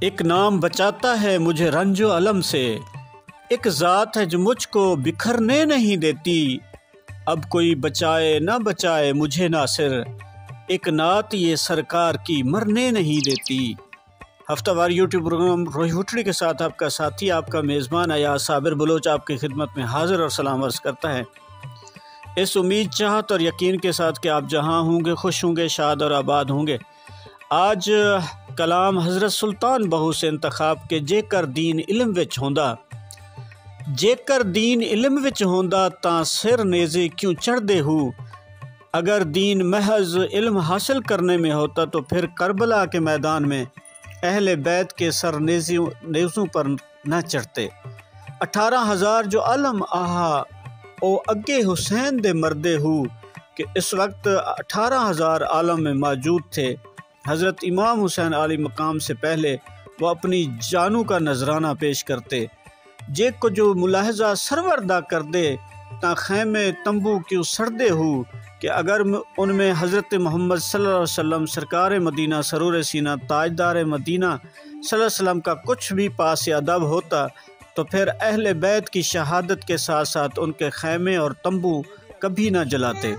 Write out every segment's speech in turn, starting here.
ایک نام بچاتا ہے مجھے رنج و الم سے، ایک ذات ہے جو مجھ کو بکھرنے نہیں دیتی، اب کوئی بچائے نہ بچائے مجھے ناصر، ایک نعت یہ سرکار کی مرنے نہیں دیتی۔ ہفتہ وار یوٹیوب پروگرام روح وٹڑی کے ساتھ آپ کا ساتھی، آپ کا میزبان ایاز صابر بلوچ آپ کی خدمت میں حاضر اور سلام عرض کرتا ہے، اس امید چاہت اور یقین کے ساتھ کہ آپ جہاں ہوں گے خوش ہوں گے، شاد اور آباد ہوں گے۔ آج کلام حضرت سلطان بہو سے انتخاب کے جے کر دین علم وچ ہوندا، جے کر دین علم وچ ہوندا تاں سر نیزے کیوں چڑھدے ہو، اگر دین محض علم حاصل کرنے میں ہوتا تو پھر کربلا کے میدان میں اہل بیت کے سر نیزوں پر نہ چڑھتے۔ 18,000 جو علم آہا او اگے حسین دے مردے ہو، کہ اس وقت 18,000 عالم میں موجود تھے۔ حضرت امام حسین علی مقام سے پہلے وہ اپنی جانوں کا نذرانہ پیش کرتے، جے کو جو ملاحظہ سرور دا کر دے تاں خیمے تمبو کیوں سڑدے ہو، کہ اگر ان میں حضرت محمد صلی اللہ علیہ وسلم سرکار مدینہ سرور سینہ تاجدار مدینہ صلی اللہ علیہ وسلم کا کچھ بھی پاس ادب ہوتا تو پھر اہل بیت کی شہادت کے ساتھ ساتھ ان کے خیمے اور تمبو کبھی نہ جلاتے۔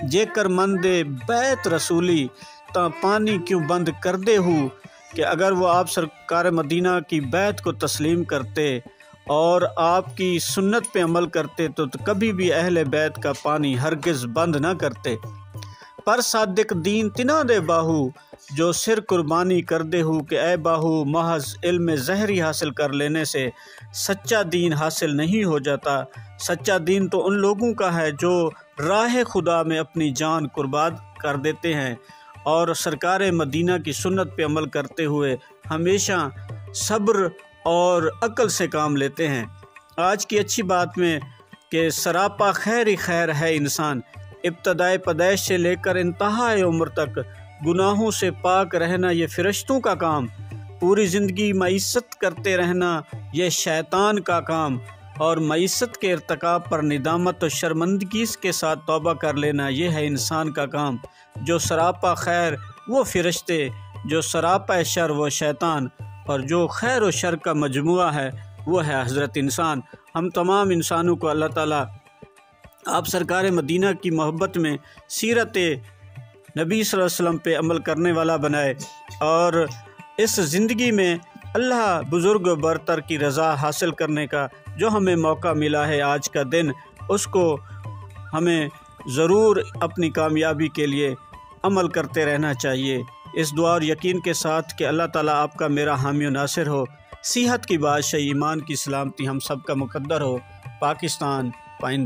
جے کر مندے بیت رسولی تا پانی کیوں بند کر دے ہو، کہ اگر وہ آپ سرکار مدینہ کی بیت کو تسلیم کرتے اور آپ کی سنت پہ عمل کرتے تو کبھی بھی اہل بیت کا پانی ہرگز بند نہ کرتے۔ پر صادق دین تنا دے باہو جو سر قربانی کر دے ہو، کہ اے باہو محض علم ظاہری حاصل کر لینے سے سچا دین حاصل نہیں ہو جاتا۔ سچا دین تو ان لوگوں کا ہے جو راہ خدا میں اپنی جان قربان کر دیتے ہیں اور سرکار مدینہ کی سنت پہ عمل کرتے ہوئے ہمیشہ صبر اور عقل سے کام لیتے ہیں۔ آج کی اچھی بات میں کہ سراپا خیر ہی خیر ہے انسان، ابتدائے پیدائش سے لے کر انتہائی عمر تک گناہوں سے پاک رہنا یہ فرشتوں کا کام، پوری زندگی معیشت کرتے رہنا یہ شیطان کا کام، اور معیشت کے ارتکاب پر ندامت و شرمندگی کے ساتھ توبہ کر لینا یہ ہے انسان کا کام۔ جو سراپا خیر وہ فرشتے، جو سراپا شر وہ شیطان، اور جو خیر و شر کا مجموعہ ہے وہ ہے حضرت انسان۔ ہم تمام انسانوں کو اللہ تعالیٰ آپ سرکار مدینہ کی محبت میں سیرت نبی صلی اللہ علیہ وسلم پہ عمل کرنے والا بنائے، اور اس زندگی میں اللہ بزرگ و برتر کی رضا حاصل کرنے کا جو ہمیں موقع ملا ہے آج کا دن، اس کو ہمیں ضرور اپنی کامیابی کے لیے عمل کرتے رہنا چاہیے۔ اس دعا اور یقین کے ساتھ کہ اللہ تعالیٰ آپ کا میرا حامی و ناصر ہو، صحت کی بادشاہی، ایمان کی سلامتی ہم سب کا مقدر ہو۔ پاکستان پائندہ۔